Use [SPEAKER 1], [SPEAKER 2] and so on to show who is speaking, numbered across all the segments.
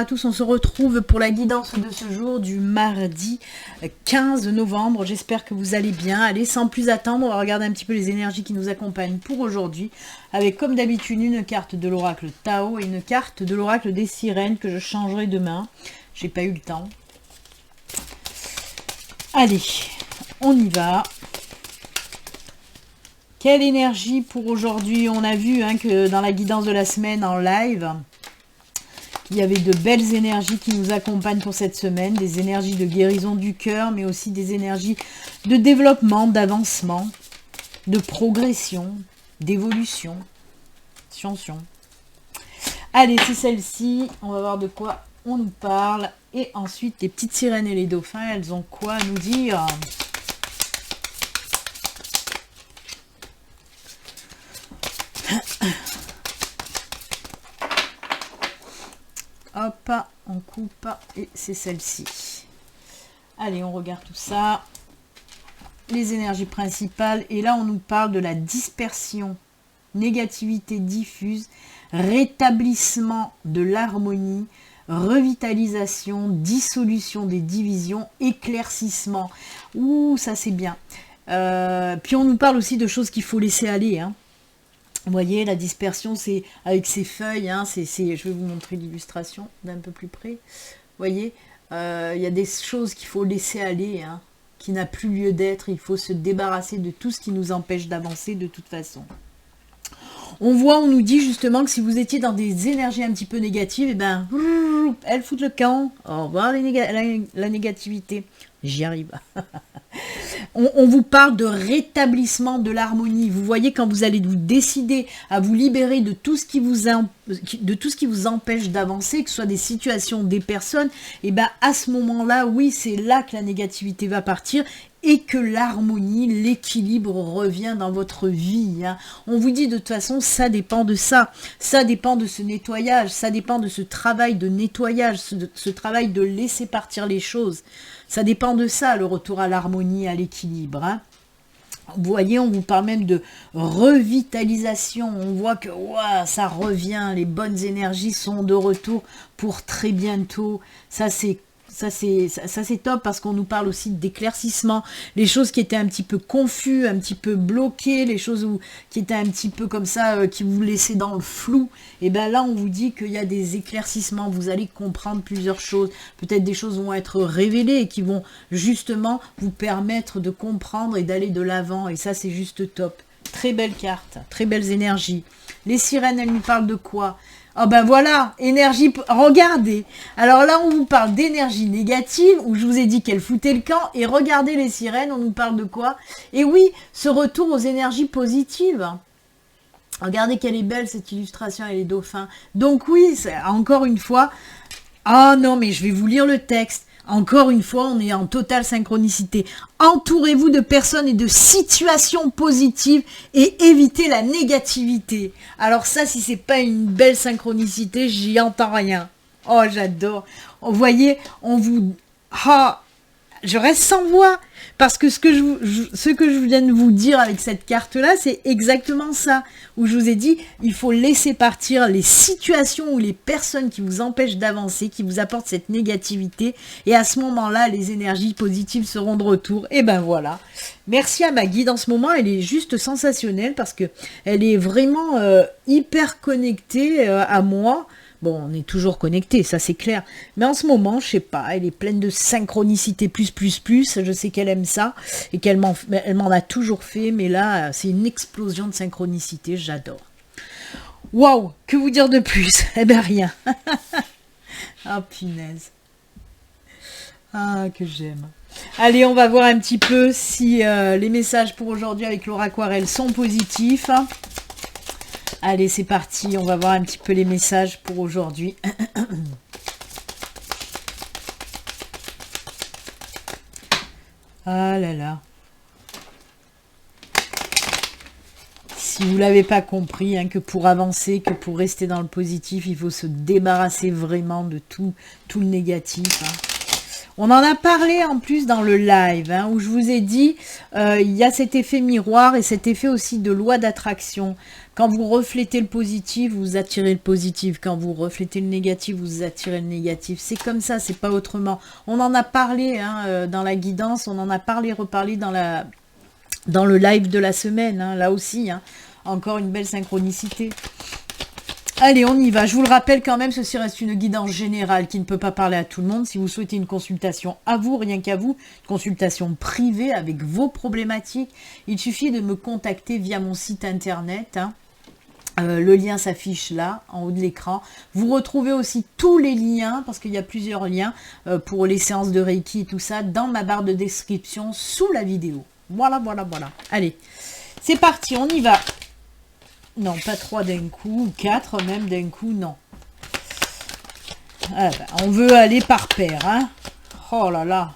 [SPEAKER 1] à tous, on se retrouve pour la guidance de ce jour du mardi 15 novembre. J'espère que vous allez bien. Allez, sans plus attendre, on va regarder un petit peu les énergies qui nous accompagnent pour aujourd'hui. Avec comme d'habitude une carte de l'oracle Tao et une carte de l'oracle des sirènes que je changerai demain. J'ai pas eu le temps. Allez, on y va. Quelle énergie pour aujourd'hui? On a vu que dans la guidance de la semaine en live, il y avait de belles énergies qui nous accompagnent pour cette semaine, des énergies de guérison du cœur, mais aussi des énergies de développement, d'avancement, de progression, d'évolution. Attention. Allez, c'est celle-ci, on va voir de quoi on nous parle. Et ensuite, les petites sirènes et les dauphins, elles ont quoi à nous dire? Hop, on coupe et c'est celle-ci. Allez, on regarde tout ça. Les énergies principales. Et là, on nous parle de la dispersion, négativité diffuse, rétablissement de l'harmonie, revitalisation, dissolution des divisions, éclaircissement. Ouh, ça c'est bien. Puis on nous parle aussi de choses qu'il faut laisser aller, Vous voyez, la dispersion, c'est avec ces feuilles, je vais vous montrer l'illustration d'un peu plus près. Vous voyez, il y a des choses qu'il faut laisser aller, qui n'a plus lieu d'être. Il faut se débarrasser de tout ce qui nous empêche d'avancer de toute façon. On nous dit justement que si vous étiez dans des énergies un petit peu négatives, elles foutent le camp. Au revoir la négativité. J'y arrive. On vous parle de rétablissement de l'harmonie. Vous voyez, quand vous allez vous décider à vous libérer de tout ce qui vous empêche d'avancer, que ce soit des situations, des personnes, et à ce moment-là, oui, c'est là que la négativité va partir et que l'harmonie, l'équilibre revient dans votre vie. On vous dit de toute façon, ça dépend de ça. Ça dépend de ce nettoyage, ça dépend de ce travail de nettoyage, ce travail de laisser partir les choses. Ça dépend de ça, le retour à l'harmonie, à l'équilibre. Vous voyez, on vous parle même de revitalisation. On voit que ça revient, les bonnes énergies sont de retour pour très bientôt. Ça, c'est top parce qu'on nous parle aussi d'éclaircissement. Les choses qui étaient un petit peu confuses, un petit peu bloquées, les choses qui étaient un petit peu comme ça, qui vous laissaient dans le flou, et là on vous dit qu'il y a des éclaircissements, vous allez comprendre plusieurs choses. Peut-être des choses vont être révélées et qui vont justement vous permettre de comprendre et d'aller de l'avant. Et ça, c'est juste top. Très belle carte, très belles énergies. Les sirènes, elles nous parlent de quoi? Oh voilà, énergie, regardez. Alors là, on vous parle d'énergie négative, où je vous ai dit qu'elle foutait le camp, et regardez les sirènes, on nous parle de quoi? Et oui, ce retour aux énergies positives. Regardez qu'elle est belle, cette illustration, et les dauphins. Donc oui, encore une fois, non, mais je vais vous lire le texte. Encore une fois, on est en totale synchronicité. Entourez-vous de personnes et de situations positives et évitez la négativité. Alors ça, si c'est pas une belle synchronicité, j'y entends rien. Oh, j'adore. Vous voyez, je reste sans voix. Parce que ce que je viens de vous dire avec cette carte-là, c'est exactement ça. Où je vous ai dit, il faut laisser partir les situations ou les personnes qui vous empêchent d'avancer, qui vous apportent cette négativité. Et à ce moment-là, les énergies positives seront de retour. Et voilà. Merci à ma guide. En ce moment, elle est juste sensationnelle parce que elle est vraiment hyper connectée à moi. Bon, on est toujours connecté, ça c'est clair. Mais en ce moment, je sais pas, elle est pleine de synchronicité plus. Je sais qu'elle aime ça et elle m'en a toujours fait. Mais là, c'est une explosion de synchronicité, j'adore. Waouh, que vous dire de plus? Rien. Ah, punaise. Ah, que j'aime. Allez, on va voir un petit peu si les messages pour aujourd'hui avec Laura Aquarelle sont positifs. Allez, c'est parti, on va voir un petit peu les messages pour aujourd'hui. Ah là là. Si vous ne l'avez pas compris, que pour avancer, que pour rester dans le positif, il faut se débarrasser vraiment de tout le négatif. On en a parlé en plus dans le live, hein, où je vous ai dit, il y a cet effet miroir et cet effet aussi de loi d'attraction. Quand vous reflétez le positif, vous attirez le positif. Quand vous reflétez le négatif, vous attirez le négatif. C'est comme ça, c'est pas autrement. On en a parlé hein, dans la guidance, on en a reparlé dans le live de la semaine, hein, là aussi. Hein. Encore une belle synchronicité. Allez, on y va. Je vous le rappelle quand même, ceci reste une guidance générale qui ne peut pas parler à tout le monde. Si vous souhaitez une consultation à vous, rien qu'à vous, une consultation privée avec vos problématiques, il suffit de me contacter via mon site internet. Hein. Le lien s'affiche là, en haut de l'écran. Vous retrouvez aussi tous les liens, parce qu'il y a plusieurs liens pour les séances de Reiki et tout ça, dans ma barre de description sous la vidéo. Voilà, voilà, voilà. Allez, c'est parti, on y va. Non, pas 3 d'un coup, ou 4 même d'un coup, non. Ah ben, on veut aller par paire, hein. Oh là là.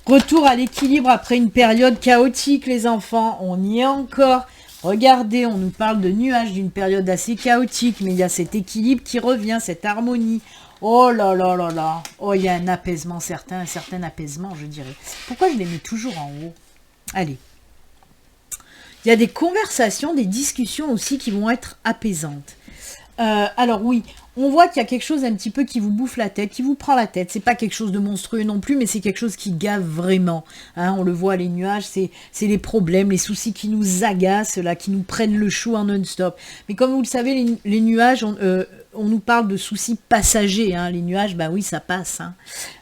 [SPEAKER 1] Retour à l'équilibre après une période chaotique, les enfants. On y est encore. Regardez, on nous parle de nuages, d'une période assez chaotique, mais il y a cet équilibre qui revient, cette harmonie. Oh là là là là. Oh, il y a un apaisement certain, un certain apaisement, je dirais. Pourquoi je les mets toujours en haut? Allez. Il y a des conversations, des discussions aussi qui vont être apaisantes. Alors oui, on voit qu'il y a quelque chose un petit peu qui vous bouffe la tête, qui vous prend la tête. C'est pas quelque chose de monstrueux non plus, mais c'est quelque chose qui gave vraiment. Hein, on le voit, les nuages, c'est les problèmes, les soucis qui nous agacent, là, qui nous prennent le chou en non-stop. Mais comme vous le savez, les nuages, on nous parle de soucis passagers. Hein. Les nuages, bah oui, ça passe. Hein.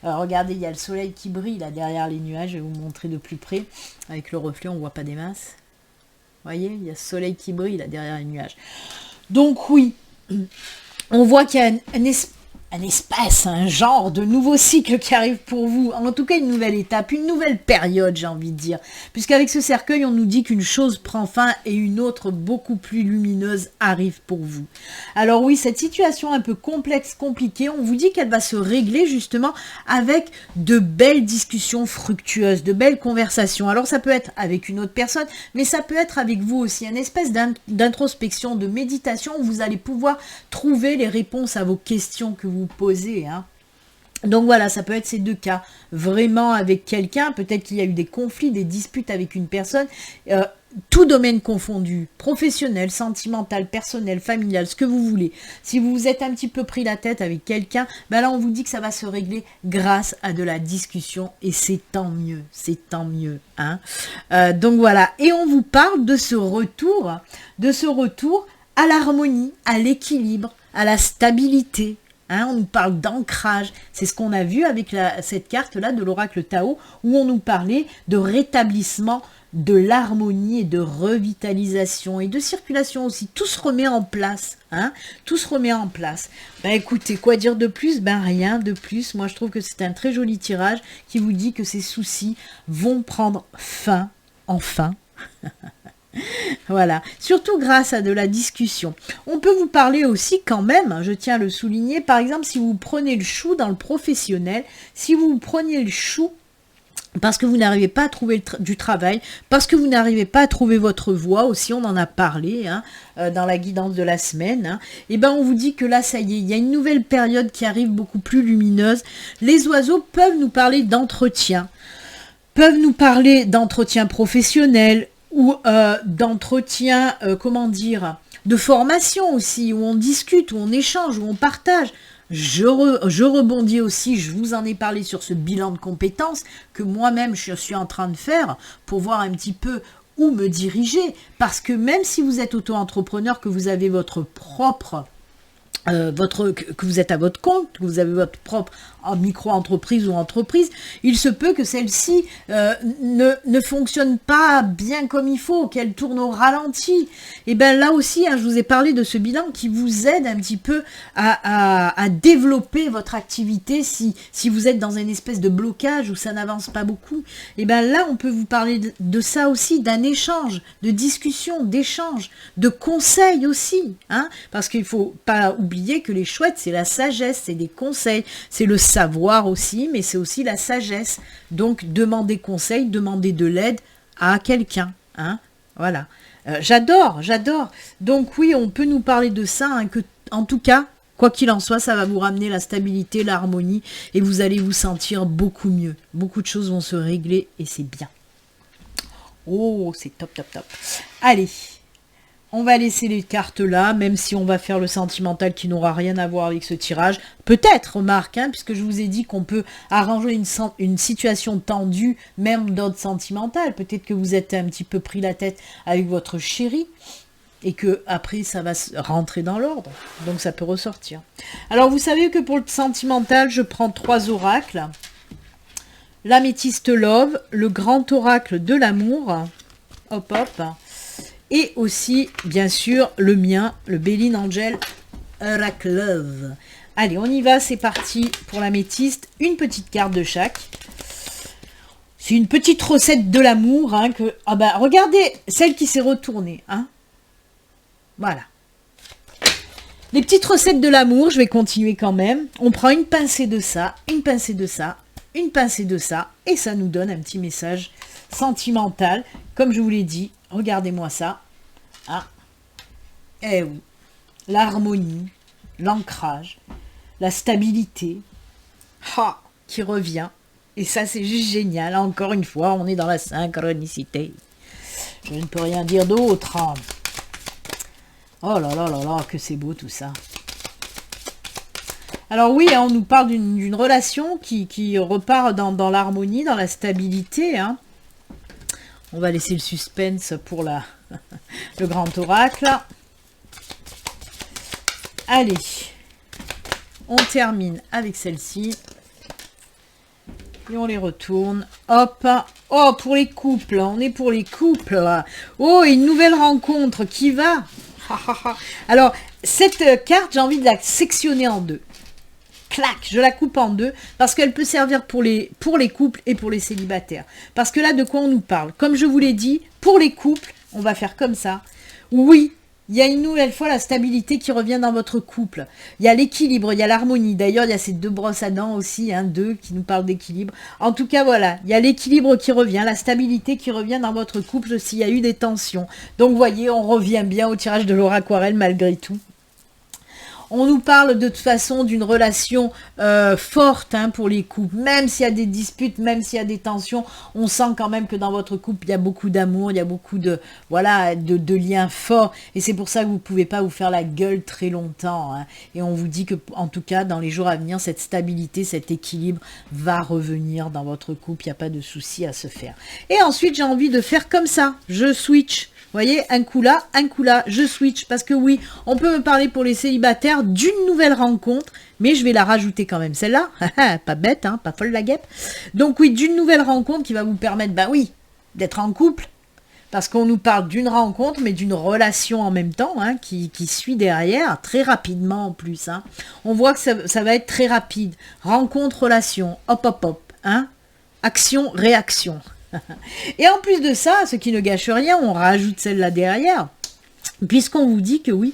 [SPEAKER 1] Regardez, il y a le soleil qui brille là derrière les nuages. Je vais vous montrer de plus près. Avec le reflet, on voit pas des masses. Vous voyez, il y a ce soleil qui brille là derrière les nuages. Donc oui, on voit qu'il y a un espace, un genre de nouveau cycle qui arrive pour vous. En tout cas, une nouvelle étape, une nouvelle période, j'ai envie de dire. Puisqu'avec ce cercueil, on nous dit qu'une chose prend fin et une autre beaucoup plus lumineuse arrive pour vous. Alors oui, cette situation un peu complexe, compliquée, on vous dit qu'elle va se régler justement avec de belles discussions fructueuses, de belles conversations. Alors ça peut être avec une autre personne, mais ça peut être avec vous aussi. Une espèce d'introspection, de méditation où vous allez pouvoir trouver les réponses à vos questions que vous posez. Hein. Donc voilà, ça peut être ces deux cas. Vraiment avec quelqu'un, peut-être qu'il y a eu des conflits, des disputes avec une personne, tout domaine confondu, professionnel, sentimental, personnel, familial, ce que vous voulez. Si vous vous êtes un petit peu pris la tête avec quelqu'un, ben là on vous dit que ça va se régler grâce à de la discussion et c'est tant mieux, c'est tant mieux. Hein. Donc voilà, et on vous parle de ce retour à l'harmonie, à l'équilibre, à la stabilité. Hein, on nous parle d'ancrage, c'est ce qu'on a vu avec cette carte-là de l'oracle Tao, où on nous parlait de rétablissement de l'harmonie et de revitalisation et de circulation aussi. Tout se remet en place. Hein, tout se remet en place. Ben écoutez, quoi dire de plus? Ben rien de plus. Moi je trouve que c'est un très joli tirage qui vous dit que ces soucis vont prendre fin, enfin. Voilà, surtout grâce à de la discussion. On peut vous parler aussi quand même, je tiens à le souligner, par exemple si vous prenez le chou dans le professionnel, si vous prenez le chou parce que vous n'arrivez pas à trouver du travail, parce que vous n'arrivez pas à trouver votre voie, aussi on en a parlé hein, dans la guidance de la semaine, hein, et ben on vous dit que là ça y est, il y a une nouvelle période qui arrive beaucoup plus lumineuse. Les oiseaux peuvent nous parler d'entretien, professionnel, ou d'entretien, de formation aussi, où on discute, où on échange, où on partage. Je rebondis aussi, je vous en ai parlé sur ce bilan de compétences que moi-même je suis en train de faire pour voir un petit peu où me diriger. Parce que même si vous êtes auto-entrepreneur, que vous avez votre propre... que vous êtes à votre compte, que vous avez votre propre micro-entreprise ou entreprise, il se peut que celle-ci ne fonctionne pas bien comme il faut, qu'elle tourne au ralenti. Et bien là aussi, hein, je vous ai parlé de ce bilan qui vous aide un petit peu à développer votre activité si vous êtes dans une espèce de blocage où ça n'avance pas beaucoup. Et bien là, on peut vous parler de ça aussi, d'un échange, de discussion, d'échange, de conseils aussi, hein, parce qu'il ne faut pas oublier que les chouettes, c'est la sagesse, c'est des conseils, c'est le savoir aussi, mais c'est aussi la sagesse. Donc, demander conseil, demander de l'aide à quelqu'un. Hein, voilà. J'adore. Donc oui, on peut nous parler de ça, hein, que, en tout cas, Quoi qu'il en soit, ça va vous ramener la stabilité, l'harmonie, et vous allez vous sentir beaucoup mieux. Beaucoup de choses vont se régler, et c'est bien. Oh, c'est top, top, top. Allez, on va laisser les cartes là, même si on va faire le sentimental qui n'aura rien à voir avec ce tirage. Peut-être, remarque, hein, puisque je vous ai dit qu'on peut arranger une situation tendue, même d'ordre sentimental. Peut-être que vous êtes un petit peu pris la tête avec votre chéri, et que après ça va rentrer dans l'ordre. Donc ça peut ressortir. Alors vous savez que pour le sentimental, je prends 3 oracles. L'améthyste Love, le grand oracle de l'amour, hop hop, et aussi, bien sûr, le mien, le Béline Angel Oracle Love. Allez, on y va, c'est parti pour l'améthyste, une petite carte de chaque. C'est une petite recette de l'amour, hein, que... Ah bah, regardez, celle qui s'est retournée, hein. Voilà. Les petites recettes de l'amour, je vais continuer quand même. On prend une pincée de ça, une pincée de ça, une pincée de ça, et ça nous donne un petit message sentimental. Comme je vous l'ai dit, regardez-moi ça. Ah. Eh oui, l'harmonie, l'ancrage, la stabilité, qui revient. Et ça, c'est juste génial. Encore une fois, on est dans la synchronicité. Je ne peux rien dire d'autre. Oh là là là là, que c'est beau tout ça. Alors oui, hein, on nous parle d'une relation qui repart dans l'harmonie, dans la stabilité. Hein. On va laisser le suspense pour le grand oracle. Allez, on termine avec celle-ci. Et on les retourne. Hop. Oh, pour les couples. On est pour les couples. Oh, une nouvelle rencontre. Qui va? Alors, cette carte, j'ai envie de la sectionner en deux. Clac, je la coupe en deux parce qu'elle peut servir pour les couples et pour les célibataires. Parce que là, de quoi on nous parle? Comme je vous l'ai dit, pour les couples, on va faire comme ça. Oui, il y a une nouvelle fois la stabilité qui revient dans votre couple. Il y a l'équilibre, il y a l'harmonie. D'ailleurs, il y a ces 2 brosses à dents aussi, hein, 2 qui nous parlent d'équilibre. En tout cas, voilà, il y a l'équilibre qui revient, la stabilité qui revient dans votre couple s'il y a eu des tensions. Donc, vous voyez, on revient bien au tirage de l'aura aquarelle malgré tout. On nous parle de toute façon d'une relation forte, hein, pour les couples. Même s'il y a des disputes, même s'il y a des tensions, on sent quand même que dans votre couple, il y a beaucoup d'amour, il y a beaucoup de liens forts. Et c'est pour ça que vous ne pouvez pas vous faire la gueule très longtemps. Hein. Et on vous dit que, en tout cas, dans les jours à venir, cette stabilité, cet équilibre va revenir dans votre couple. Il n'y a pas de souci à se faire. Et ensuite, j'ai envie de faire comme ça. Je switch. Vous voyez, un coup là, je switch. Parce que oui, on peut me parler pour les célibataires d'une nouvelle rencontre, mais je vais la rajouter quand même, celle-là. Pas bête, hein, pas folle la guêpe. Donc oui, d'une nouvelle rencontre qui va vous permettre, ben oui, d'être en couple. Parce qu'on nous parle d'une rencontre, mais d'une relation en même temps, hein, qui suit derrière, très rapidement en plus. Hein. On voit que ça va être très rapide. Rencontre, relation, hop, hop, hop. Hein. Action, réaction. Et en plus de ça, ce qui ne gâche rien, on rajoute celle-là derrière, puisqu'on vous dit que oui,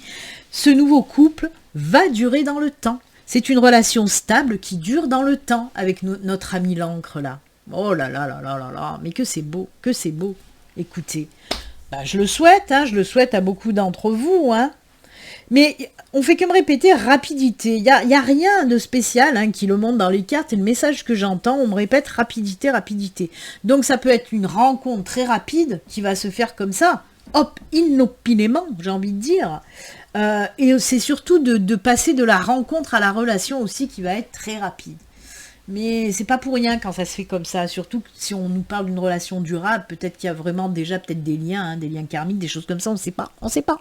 [SPEAKER 1] ce nouveau couple va durer dans le temps. C'est une relation stable qui dure dans le temps avec notre ami l'encre là. Oh là là là là là là, mais que c'est beau, que c'est beau. Écoutez, bah, je le souhaite, hein, je le souhaite à beaucoup d'entre vous, hein. Mais on fait que me répéter rapidité. Il y a rien de spécial, hein, qui le montre dans les cartes. Et le message que j'entends, on me répète rapidité, rapidité. Donc ça peut être une rencontre très rapide qui va se faire comme ça. Hop, inopinément, j'ai envie de dire. Et c'est surtout de passer de la rencontre à la relation aussi qui va être très rapide. Mais c'est pas pour rien quand ça se fait comme ça. Surtout si on nous parle d'une relation durable, peut-être qu'il y a vraiment déjà peut-être des liens, hein, des liens karmiques, des choses comme ça, on sait pas. On sait pas.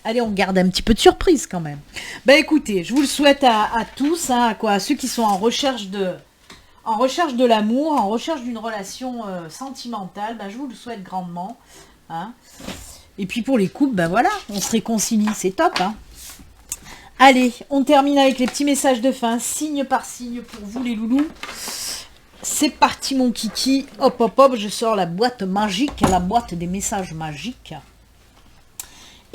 [SPEAKER 1] Allez, on garde un petit peu de surprise quand même. Ben écoutez, je vous le souhaite à tous, hein, à ceux qui sont en recherche de l'amour, en recherche d'une relation sentimentale, ben je vous le souhaite grandement. Hein. Et puis pour les couples, ben voilà, on se réconcilie, c'est top. Hein. Allez, on termine avec les petits messages de fin, signe par signe pour vous les loulous. C'est parti mon kiki, hop hop hop, je sors la boîte magique, la boîte des messages magiques.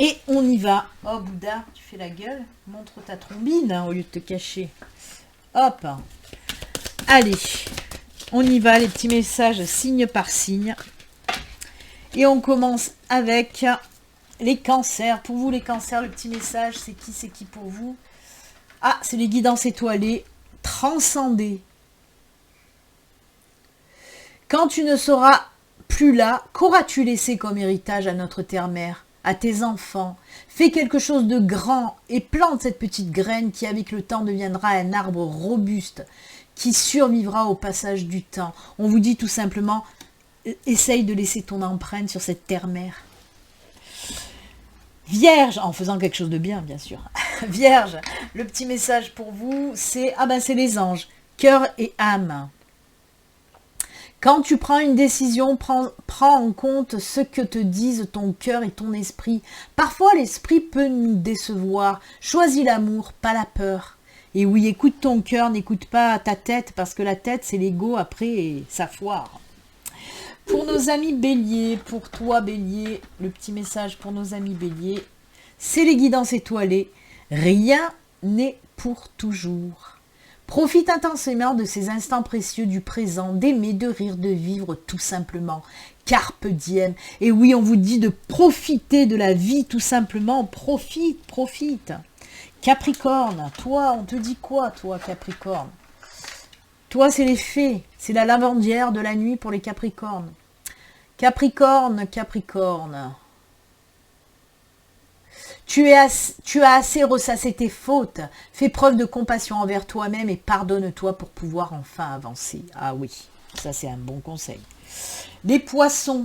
[SPEAKER 1] Et on y va. Oh, Bouddha, tu fais la gueule. Montre ta trombine, hein, au lieu de te cacher. Hop. Allez, on y va, les petits messages signe par signe. Et on commence avec les cancers. Pour vous, les cancers, le petit message, c'est qui pour vous? Ah, c'est les guidances étoilées. Transcender. Quand tu ne seras plus là, qu'auras-tu laissé comme héritage à notre terre-mère, à tes enfants? Fais quelque chose de grand et plante cette petite graine qui avec le temps deviendra un arbre robuste qui survivra au passage du temps. On vous dit tout simplement, essaye de laisser ton empreinte sur cette terre-mère. Vierge, en faisant quelque chose de bien, bien sûr. Vierge, le petit message pour vous, c'est c'est les anges, cœur et âme. Quand tu prends une décision, prends en compte ce que te disent ton cœur et ton esprit. Parfois, l'esprit peut nous décevoir. Choisis l'amour, pas la peur. Et oui, écoute ton cœur, n'écoute pas ta tête, parce que la tête, c'est l'ego après et ça foire. Pour nos amis béliers, pour toi bélier, le petit message pour nos amis béliers, c'est les guidances étoilées. Rien n'est pour toujours. Profite intensément de ces instants précieux du présent, d'aimer, de rire, de vivre tout simplement. Carpe diem. Et oui, on vous dit de profiter de la vie tout simplement. Profite, profite. Capricorne, toi, on te dit quoi, toi, Capricorne? Toi, c'est les fées. C'est la lavandière de la nuit pour les Capricornes. Capricorne, Capricorne. Tu as assez ressassé tes fautes. Fais preuve de compassion envers toi-même et pardonne-toi pour pouvoir enfin avancer. Ah oui, ça c'est un bon conseil. Les poissons.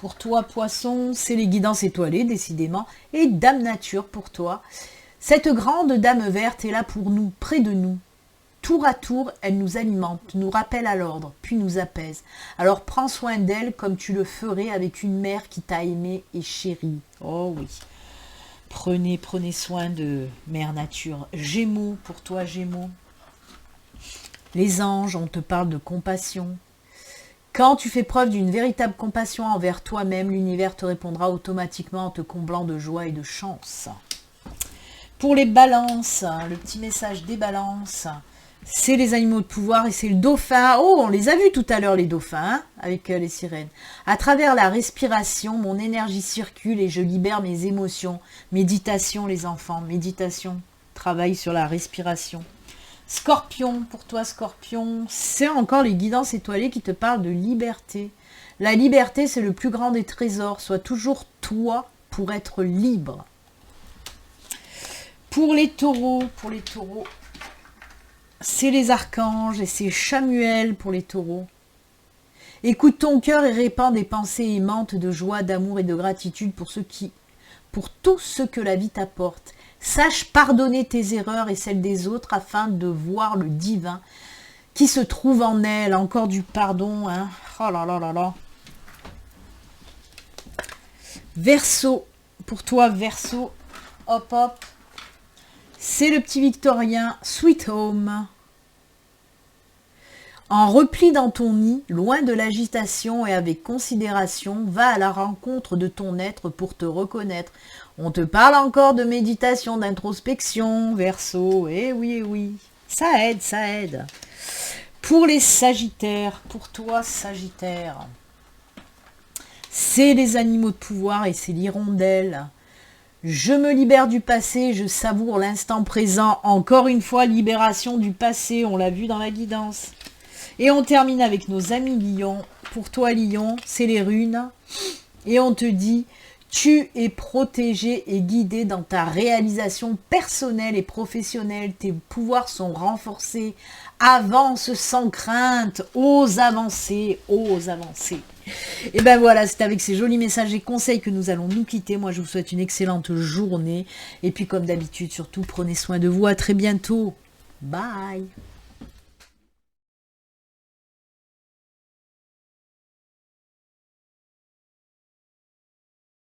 [SPEAKER 1] Pour toi, poisson, c'est les guidances étoilées, décidément. Et Dame Nature pour toi. Cette grande Dame verte est là pour nous, près de nous. Tour à tour, elle nous alimente, nous rappelle à l'ordre, puis nous apaise. Alors prends soin d'elle comme tu le ferais avec une mère qui t'a aimé et chéri. Oh oui. Prenez soin de Mère Nature. Gémeaux, pour toi Gémeaux. Les anges, on te parle de compassion. Quand tu fais preuve d'une véritable compassion envers toi-même, l'univers te répondra automatiquement en te comblant de joie et de chance. Pour les balances, le petit message des balances, c'est les animaux de pouvoir et c'est le dauphin. Oh, on les a vus tout à l'heure, les dauphins, hein, avec les sirènes. À travers la respiration, mon énergie circule et je libère mes émotions. Méditation, les enfants, méditation. Travail sur la respiration. Scorpion, pour toi, Scorpion, c'est encore les guidances étoilées qui te parlent de liberté. La liberté, c'est le plus grand des trésors. Sois toujours toi pour être libre. Pour les taureaux, c'est les archanges et c'est Chamuel pour les taureaux. Écoute ton cœur et répands des pensées aimantes de joie, d'amour et de gratitude pour tout ce que la vie t'apporte. Sache pardonner tes erreurs et celles des autres afin de voir le divin qui se trouve en elle. Encore du pardon, hein. Oh là là là là. Verseau, pour toi Verseau, hop hop. C'est le petit Victorien, Sweet Home. En repli dans ton nid, loin de l'agitation et avec considération, va à la rencontre de ton être pour te reconnaître. On te parle encore de méditation, d'introspection, Verseau. Eh oui, eh oui. Ça aide, ça aide. Pour les Sagittaires, pour toi Sagittaire, c'est les animaux de pouvoir et c'est l'hirondelle. Je me libère du passé, je savoure l'instant présent. Encore une fois, libération du passé, on l'a vu dans la guidance. Et on termine avec nos amis lions. Pour toi, lion, c'est les runes. Et on te dit, tu es protégé et guidé dans ta réalisation personnelle et professionnelle. Tes pouvoirs sont renforcés. Avance sans crainte. Ose avancer, ose avancer. Et ben voilà, c'est avec ces jolis messages et conseils que nous allons nous quitter. Moi, je vous souhaite une excellente journée. Et puis, comme d'habitude, surtout, prenez soin de vous. À très bientôt. Bye.